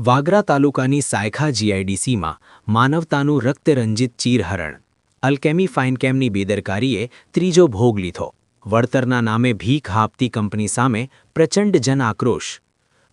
વાગરા તાલુકાની સાયખા જીઆઈડીસીમાં માનવતાનું રક્તરંજિત ચીરહરણ. અલ્કેમી ફાઇનકેમની બેદરકારીએ ત્રીજો ભોગ લીધો. વળતરના નામે ભીખ આપતી કંપની સામે પ્રચંડ જન આક્રોશ.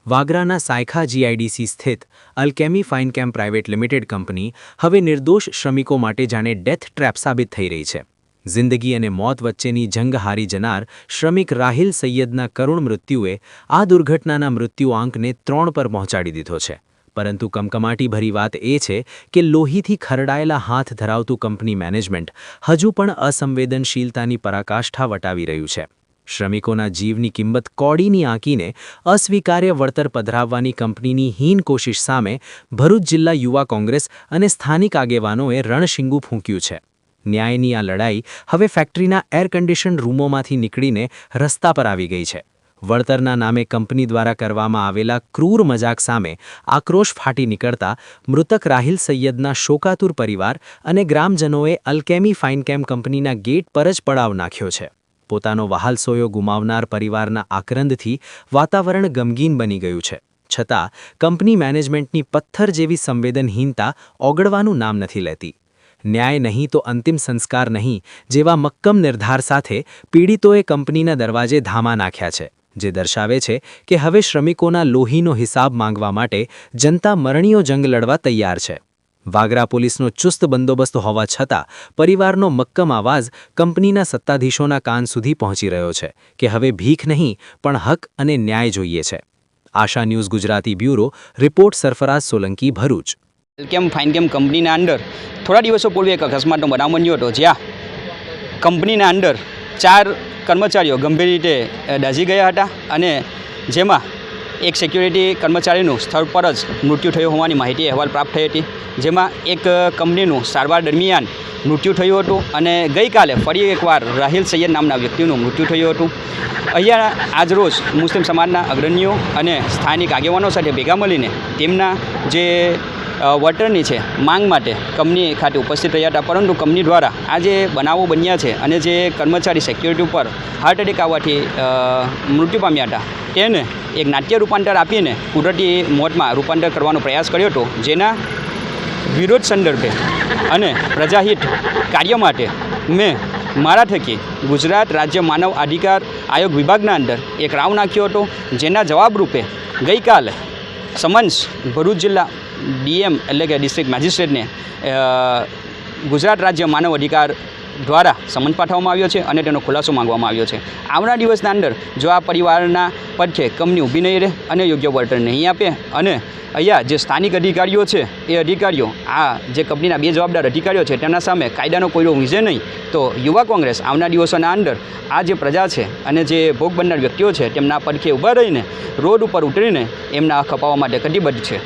વાગરાના સાયખા જીઆઈડીસી સ્થિત અલ્કેમી ફાઇનકેમ પ્રાઇવેટ લિમિટેડ કંપની હવે નિર્દોષ શ્રમિકો માટે જાણે ડેથ ટ્રેપ સાબિત થઈ રહી છે. જિંદગી અને મોત વચ્ચેની જંગ હારી જનાર શ્રમિક રાહિલ સૈયદના કરુણ મૃત્યુએ આ દુર્ઘટનાના મૃત્યુઆંકને 3 પર પહોંચાડી દીધો છે. પરંતુ કમકમાટીભરી વાત એ છે કે લોહીથી ખરડાયેલા હાથ ધરાવતું કંપની મેનેજમેન્ટ હજુ પણ અસંવેદનશીલતાની પરાકાષ્ઠા વટાવી રહ્યું છે. શ્રમિકોના જીવની કિંમત કોડીની આંકીને અસ્વીકાર્ય વળતર પધરાવવાની કંપનીની હીન કોશિશ સામે ભરૂચ જિલ્લા યુવા કોંગ્રેસ અને સ્થાનિક આગેવાનોએ રણશીંગું ફૂંક્યું છે. ન્યાયની આ લડાઈ હવે ફેક્ટરીના એર કન્ડિશન રૂમોમાંથી નીકળીને રસ્તા પર આવી ગઈ છે. વળતરના નામે કંપની દ્વારા કરવામાં આવેલા ક્રૂર મજાક સામે આક્રોશ ફાટી નીકળતા મૃતક રાહિલ સૈયદના શોકાતુર પરિવાર અને ગ્રામજનોએ અલ્કેમી ફાઇનકેમ કંપનીના ગેટ પર જ પડાવ નાખ્યો છે. પોતાનો વહાલસોયો ગુમાવનાર પરિવારના આક્રંદથી વાતાવરણ ગમગીન બની ગયું છે. છતાં કંપની મેનેજમેન્ટની પથ્થર જેવી સંવેદનહીનતા ઓગળવાનું નામ નથી લેતી. ન્યાય નહીં તો અંતિમ સંસ્કાર નહીં જેવા મક્કમ નિર્ધાર સાથે પીડિતોએ કંપનીના દરવાજે ધામા નાખ્યા છે, જે દર્શાવે છે કે હવે શ્રમિકોના લોહીનો હિસાબ માંગવા માટે જનતા મરણીયો જંગ લડવા તૈયાર છે. વાગરા પોલીસનો ચુસ્ત બંદોબસ્ત હોવા છતાં પરિવારનો મક્કમ આવાજ કંપનીના સત્તાધીશોના કાન સુધી પહોંચી રહ્યો છે કે હવે ભીખ નહીં પણ હક અને ન્યાય જોઈએ છે. Asha news Gujarati bureau report Sarfaraz Solanki Bharuch. Alkem Finechem કંપનીના અંદર થોડા દિવસો પૂર્વે એક અકસ્માતનો બનાવ બન્યો હતો, જ્યાં કંપનીના અંદર 4 કર્મચારીઓ ગંભીર રીતે દાઝી ગયા હતા અને જેમાં એક સિક્યુરિટી કર્મચારીનું સ્થળ પર જ મૃત્યુ થયું હોવાની માહિતી અહેવાલ પ્રાપ્ત થઈ હતી. જેમાં એક કંપનીનું સારવાર દરમિયાન મૃત્યુ થયું હતું અને ગઈકાલે ફરી એકવાર રાહિલ સૈયદ નામના વ્યક્તિનું મૃત્યુ થયું હતું. અહીંયા આજરોજ મુસ્લિમ સમાજના અગ્રણીઓ અને સ્થાનિક આગેવાનો સાથે ભેગા મળીને તેમના જે વળતરની છે માંગ માટે કંપની ખાતે ઉપસ્થિત રહ્યા હતા. પરંતુ કંપની દ્વારા આ જે બનાવો બન્યા છે અને જે કર્મચારી સિક્યુરિટી ઉપર હાર્ટ એટેક આવવાથી મૃત્યુ પામ્યા હતા તેને એક નાટ્ય રૂપાંતર આપીને કુદરતી મોતમાં રૂપાંતર કરવાનો પ્રયાસ કર્યો હતો, જેના વિરોધ સંદર્ભે અને પ્રજાહિત કાર્ય માટે મેં મારા થકી ગુજરાત રાજ્ય માનવ અધિકાર આયોગ વિભાગના અંદર એક રાવ નાખ્યો હતો, જેના જવાબરૂપે ગઈકાલે સમન્સ ભરૂચ જિલ્લા ડીએમ એટલે કે ડિસ્ટ્રિક્ટ મેજિસ્ટ્રેટને ગુજરાત રાજ્ય માનવ અધિકાર દ્વારા સમન્સ પાઠવવામાં આવ્યો છે અને તેનો ખુલાસો માંગવામાં આવ્યો છે. આવનાર દિવસના અંદર જો આ પરિવારના પડખે કંપની ઊભી નહીં રહે અને યોગ્ય વળતર નહીં આપે અને અહીંયા જે સ્થાનિક અધિકારીઓ છે એ અધિકારીઓ આ જે કંપનીના 2 જવાબદાર અધિકારીઓ છે તેમના સામે કાયદાનો કોઈનો વિજય નહીં, તો યુવા કોંગ્રેસ આવનાર દિવસોના અંદર આ જે પ્રજા છે અને જે ભોગ બનનાર વ્યક્તિઓ છે તેમના પડખે ઊભા રહીને રોડ ઉપર ઉતરીને એમના હક અપાવવા માટે કટિબદ્ધ છે.